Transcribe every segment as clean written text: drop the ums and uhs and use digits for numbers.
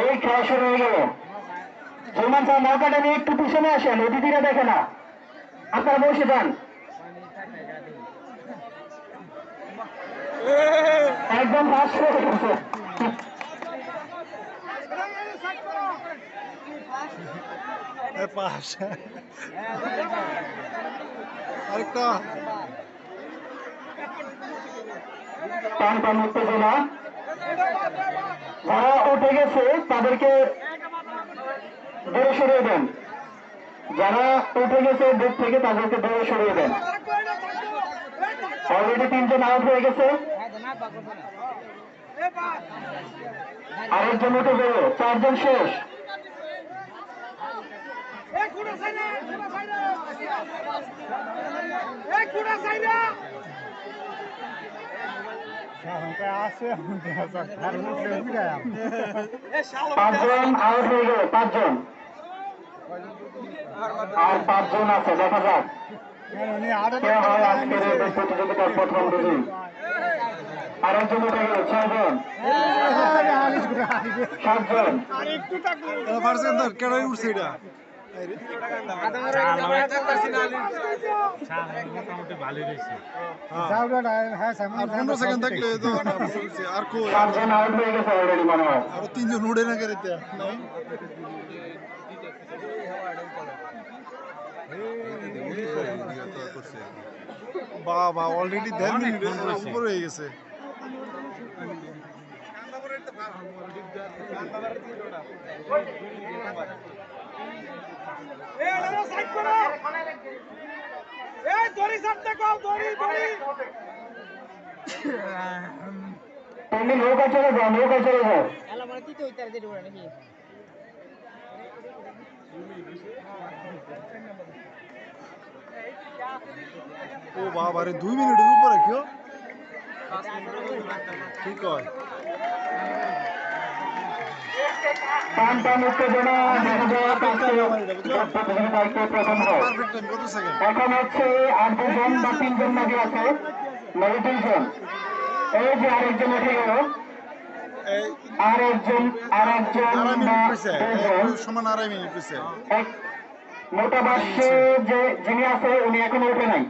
এই খেলা শুরু হয়ে গেল। সলমান স্যার নৌকাটা নিয়ে একটু পিছনে আসেন, অতিথিরা দেখে না, আপনারা বসে যান। একদম ফার্স্ট হয়ে গেছে। আরেকটা টান টান উত্তেজনা, যারা উঠে গেছে তাদেরকে দূরে সরিয়ে দেন, যারা উঠে গেছে বুক থেকে তাদেরকে দূরে সরিয়ে দেন। অলরেডি 3 জন আউট হয়ে গেছে, আরেকজন উঠে গেল, 4 জন শেষ। পাঁচজন আউট হয়ে গেল, 5 জন, আর 5 জন আছে, দেখা যাক কে হয় আজকের এই প্রতিযোগিতার প্রথম বিজয়ী। আরেকজন উঠে গেল, 6 জন, 7 জন। কেন উঠছে এটা মোটামুটি ভালোই রয়েছে। 15 সেকেন্ড থাকলে তো আর 7 জন আউট হয়ে গেছে অলরেডি মনে হয়। আরো 3 জন উড়ে না গেছে বাবা অলরেডি 10 মিনিট উপর হয়ে গেছে। তুমি নৌকা চলে যাও, নৌকা চলে যাও। ও বাবা রে 2 মিনিটের উপরে কেউ কি কয় টান টান উত্তেজনা, দেখা যাক প্রতিযোগিতায় প্রথম হয়। পারফেক্ট টাইম কত সেকেন্ড এখন হচ্ছে 8 জন বা 3 জন নাকি আছে, নাকি 2 জন। এই যে আরেকজন উঠে গেল, আরেকজন আড়াই বা মিনিট হয়েছে 2 জন। সমান আড়াই মিনিট হয়েছে মোটা বাক্সে যে যিনি আছে উনি এখনো উঠে নাই,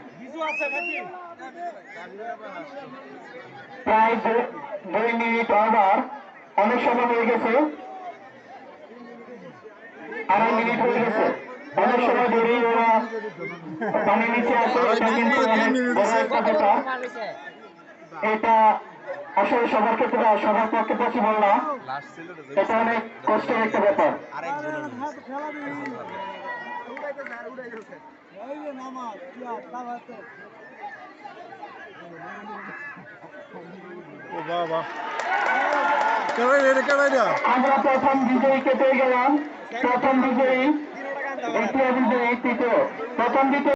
প্রায় 2 মিনিট ওভার, অনেক সময় হয়ে গেছে, 2.5 মিনিট হয়ে গেছে। অনেক সময় ধরে ওরা পানির নিচে আছে, এটা কিন্তু অনেক বড় একটা ব্যাপার। এটা আসলে সবার ক্ষেত্রে সবার পক্ষে পসিবল না, এটা অনেক কষ্টের একটা ব্যাপার। ও বাবা কেন রে আমরা প্রথম বিজয়ীকে পেয়ে গেলাম, প্রথম বিজয়ী, দ্বিতীয় বিজয়ী, তৃতীয়, প্রথম দ্বিতীয়।